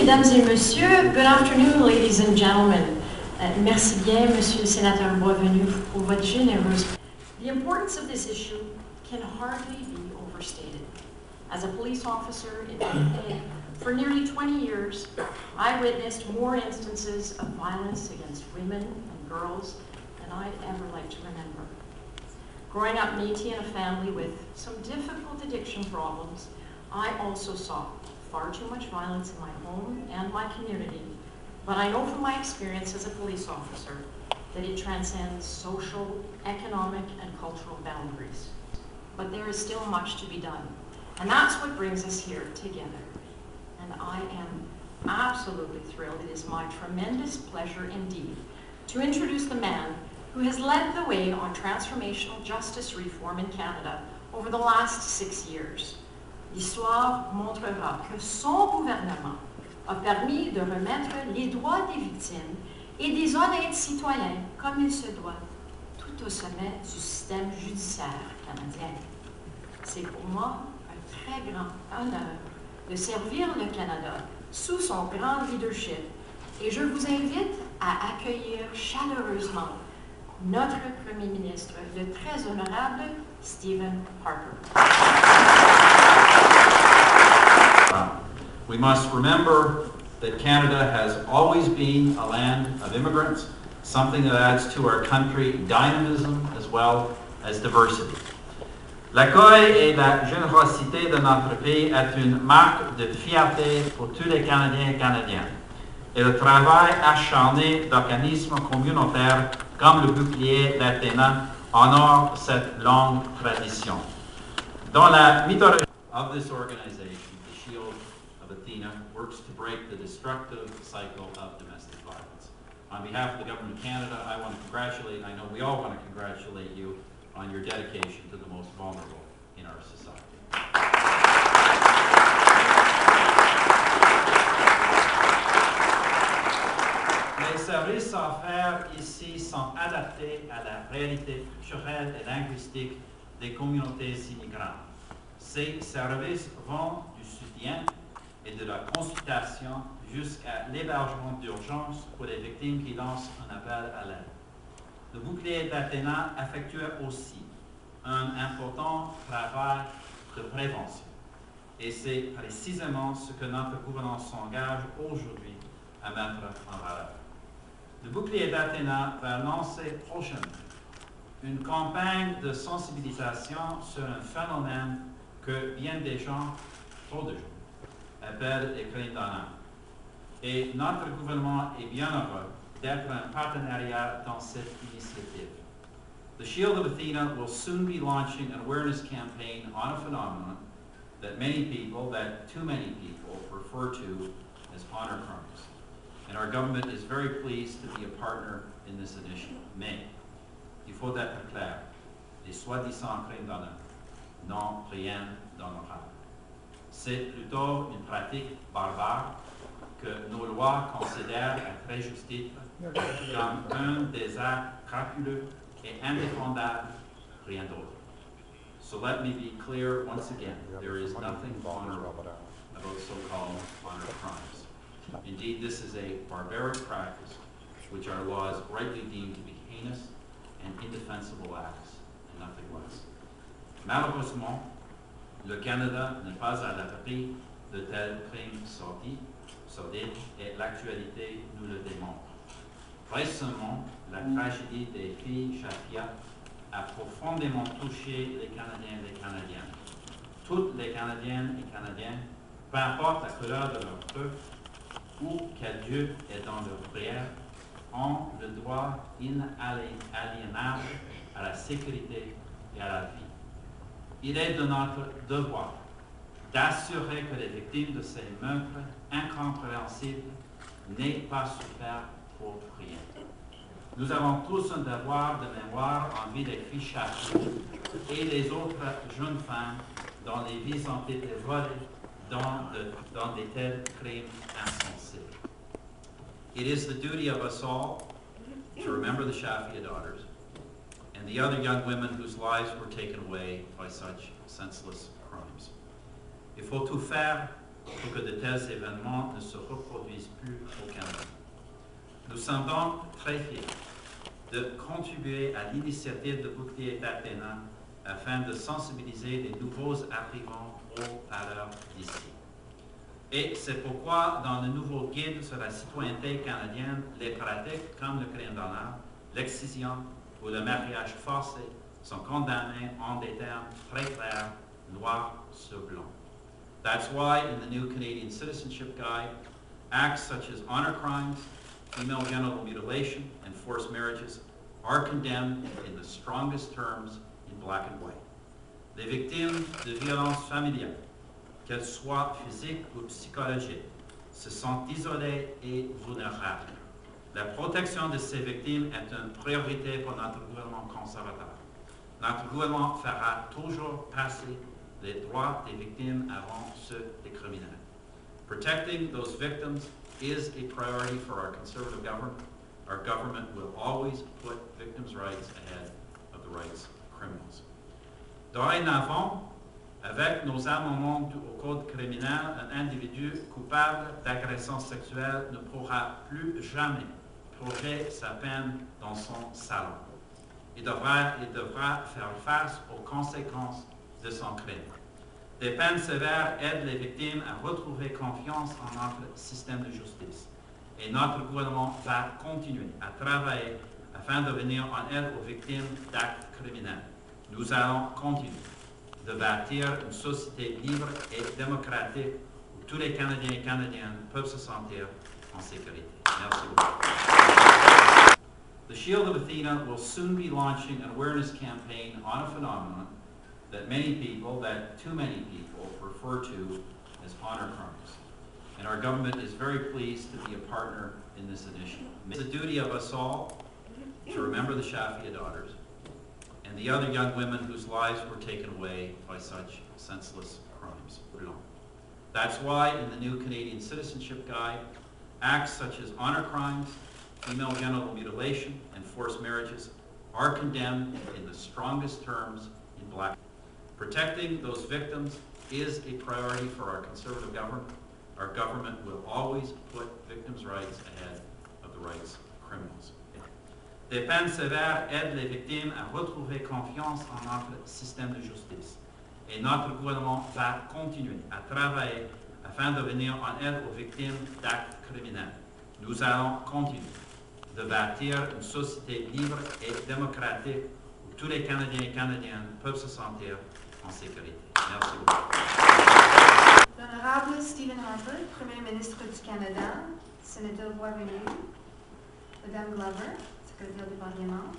Mesdames et messieurs, good afternoon, ladies and gentlemen. Merci bien, Monsieur le Sénateur Boisvenu, pour votre généreuse. The importance of this issue can hardly be overstated. As a police officer in Winnipeg for nearly 20 years, I witnessed more instances of violence against women and girls than I'd ever like to remember. Growing up Métis in a family with some difficult addiction problems, I also saw far too much violence in my home and my community, but I know from my experience as a police officer that it transcends social, economic, and cultural boundaries. But there is still much to be done, and that's what brings us here together. And I am absolutely thrilled. It is my tremendous pleasure indeed to introduce the man who has led the way on transformational justice reform in Canada over the last 6 years. L'histoire montrera que son gouvernement a permis de remettre les droits des victimes et des honnêtes citoyens comme il se doit, tout au sommet du système judiciaire canadien. C'est pour moi un très grand honneur de servir le Canada sous son grand leadership et je vous invite à accueillir chaleureusement notre Premier ministre, le très honorable Stephen Harper. We must remember that Canada has always been a land of immigrants, something that adds to our country dynamism as well as diversity. L'accueil et la générosité de notre pays est une marque de fierté pour tous les Canadiens et Canadiennes. Et le travail acharné d'organismes communautaires comme le bouclier d'Athena honore cette longue tradition. Dans la mythologie of this organization, the Shield of Athena works to break the destructive cycle of domestic violence. On behalf of the Government of Canada, I want to congratulate, I know we all want to congratulate you on your dedication to the most vulnerable in our society. Les services offerts ici sont adaptés à la réalité culturelle et linguistique des communautés immigrantes. Ces services vont du soutien et de la consultation jusqu'à l'hébergement d'urgence pour les victimes qui lancent un appel à l'aide. Le bouclier d'Athena effectue aussi un important travail de prévention. Et c'est précisément ce que notre gouvernement s'engage aujourd'hui à mettre en valeur. Le bouclier d'Athena va lancer prochainement une campagne de sensibilisation sur un phénomène que bien des gens, trop de gens, appellent les crimes d'honneur. Et notre gouvernement est bien heureux d'être un partenariat dans cette initiative. The Shield of Athena will soon be launching an awareness campaign on a phenomenon that many people, that too many people, refer to as honor crimes. And our government is very pleased to be a partner in this initiative. Mais, il faut être clair, les soi-disant crimes d'honneur n'ont rien d'honorable. C'est plutôt une pratique barbare que nos lois considèrent à très juste titre comme un des actes crapuleux et indéfendables, rien d'autre. So let me be clear once again, there is nothing honorable about so-called honor crimes. Indeed, this is a barbaric practice which our laws rightly deem to be heinous and indefensible acts, and nothing less. Malheureusement, le Canada n'est pas à l'abri de tels crimes sordides et l'actualité nous le démontre. Récemment, la tragédie des filles Shafia a profondément touché les Canadiens et les Canadiennes. Toutes les Canadiennes et Canadiens, peu importe la couleur de leur peau ou quel Dieu est dans leur prière, ont le droit inaliénable à la sécurité et à la vie. Il est de notre devoir d'assurer que les victimes de ces meurtres incompréhensibles n'aient pas souffert pour rien. Nous avons tous un devoir de mémoire en vue des filles Shafia et les autres jeunes femmes dont les vies ont été volées dans des tels crimes insensés. It is the duty of us all to remember the Shafia daughters and the other young women whose lives were taken away by such senseless crimes. Il faut tout faire pour que de tels événements ne se reproduisent plus au Canada. Nous sommes donc très fiers de contribuer à l'initiative de bouclier d'Athena afin de sensibiliser les nouveaux arrivants à l'heure d'ici. Et c'est pourquoi, dans le nouveau guide sur la citoyenneté canadienne, les pratiques comme le crime d'honneur, l'excision ou le mariage forcé sont condamnés en des termes très clairs, noir sur blanc. That's why in the new Canadian Citizenship Guide, acts such as honor crimes, female genital mutilation, and forced marriages are condemned in the strongest terms in black and white. Les victimes de violences familiales, qu'elles soient physiques ou psychologiques, se sentent isolées et vulnérables. La protection de ces victimes est une priorité pour notre gouvernement conservateur. Notre gouvernement fera toujours passer les droits des victimes avant ceux des criminels. Protecting those victims is a priority for our Conservative government. Our government will always put victims' rights ahead of the rights of criminals. Dorénavant, avec nos amendements au Code criminel, un individu coupable d'agression sexuelle ne pourra plus jamais purger sa peine dans son salon. Il devra faire face aux conséquences de son crime. Des peines sévères aident les victimes à retrouver confiance en notre système de justice. Et notre gouvernement va continuer à travailler afin de venir en aide aux victimes d'actes criminels. Nous allons continuer de bâtir une société libre et démocratique où tous les Canadiens et Canadiennes peuvent se sentir en sécurité. Merci beaucoup. The Shield of Athena will soon be launching an awareness campaign on a phenomenon that many people, that too many people, refer to as honor crimes. And our government is very pleased to be a partner in this initiative. It's the duty of us all to remember the Shafia daughters and the other young women whose lives were taken away by such senseless crimes. That's why in the new Canadian Citizenship Guide, acts such as honor crimes, female genital mutilation, and forced marriages are condemned in the strongest terms in black. Protecting those victims is a priority for our Conservative government. Our government will always put victims' rights ahead of the rights of criminals. Des peines sévères aident les victimes à retrouver confiance en notre système de justice. Et notre gouvernement va continuer à travailler afin de venir en aide aux victimes d'actes criminels. Nous allons continuer de bâtir une société libre et démocratique où tous les Canadiens et Canadiennes peuvent se sentir en sécurité. Merci beaucoup. L'honorable Stephen Harper, Premier ministre du Canada, sénateur Boisvenu, Madame Glover, secrétaire du Parlement,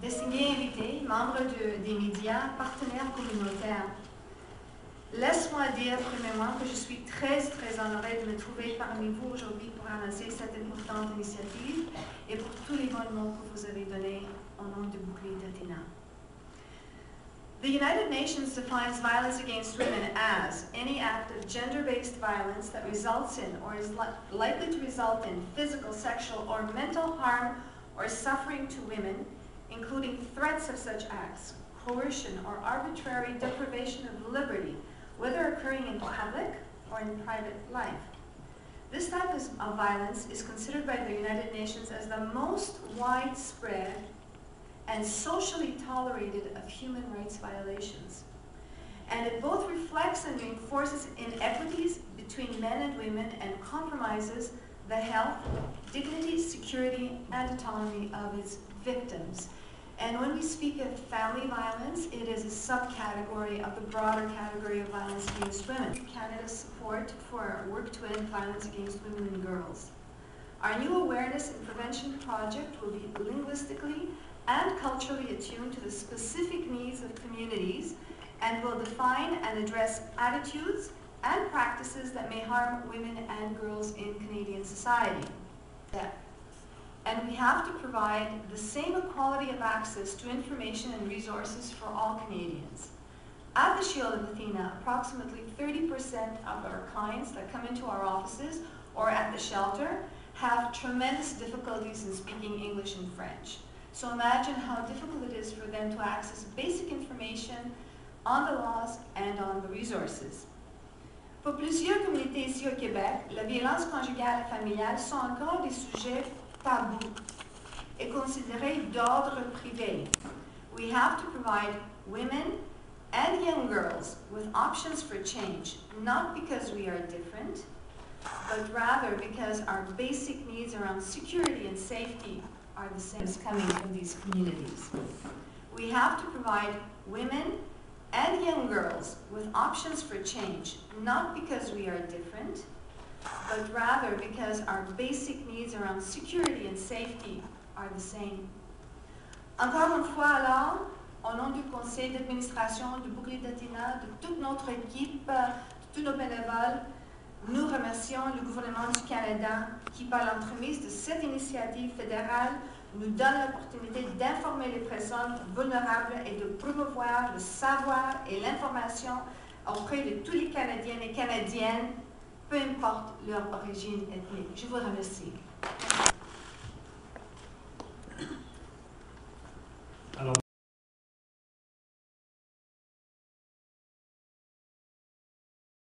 désignés invités, membres des médias, partenaires communautaires. Laisse-moi dire premièrement que je suis très honorée de me trouver parmi vous aujourd'hui pour annoncer cette importante initiative et pour tous les bons mots que vous avez donnés au nom du bouclier d'Athena. The United Nations defines violence against women as any act of gender-based violence that results in or is likely to result in physical, sexual, or mental harm or suffering to women, including threats of such acts, coercion, or arbitrary deprivation of liberty, whether occurring in public or in private life. This type of violence is considered by the United Nations as the most widespread and socially tolerated of human rights violations. And it both reflects and reinforces inequities between men and women and compromises the health, dignity, security, and autonomy of its victims. And when we speak of family violence, it is a subcategory of the broader category of violence against women. Canada's support for our work to end violence against women and girls. Our new awareness and prevention project will be linguistically and culturally attuned to the specific needs of communities and will define and address attitudes and practices that may harm women and girls in Canadian society. And we have to provide the same equality of access to information and resources for all Canadians. At the Shield of Athena, approximately 30% of our clients that come into our offices or at the shelter have tremendous difficulties in speaking English and French. So imagine how difficult it is for them to access basic information on the laws and on the resources. Pour plusieurs communautés ici au Québec, la violence conjugale et familiale sont encore des sujets tabous et considérés d'ordre privé. We have to provide women and young girls with options for change, not because we are different, but rather because our basic needs around security and safety are the same as coming from these communities. We have to provide women and young girls with options for change, not because we are different, but rather because our basic needs around security and safety are the same. Encore une fois alors, au nom du conseil d'administration du bouclier d'Athena, de toute notre équipe, de tous nos bénévoles, nous remercions le gouvernement du Canada qui, par l'entremise de cette initiative fédérale, nous donne l'opportunité d'informer les personnes vulnérables et de promouvoir le savoir et l'information auprès de tous les Canadiens et Canadiennes, peu importe leur origine ethnique. Je vous remercie.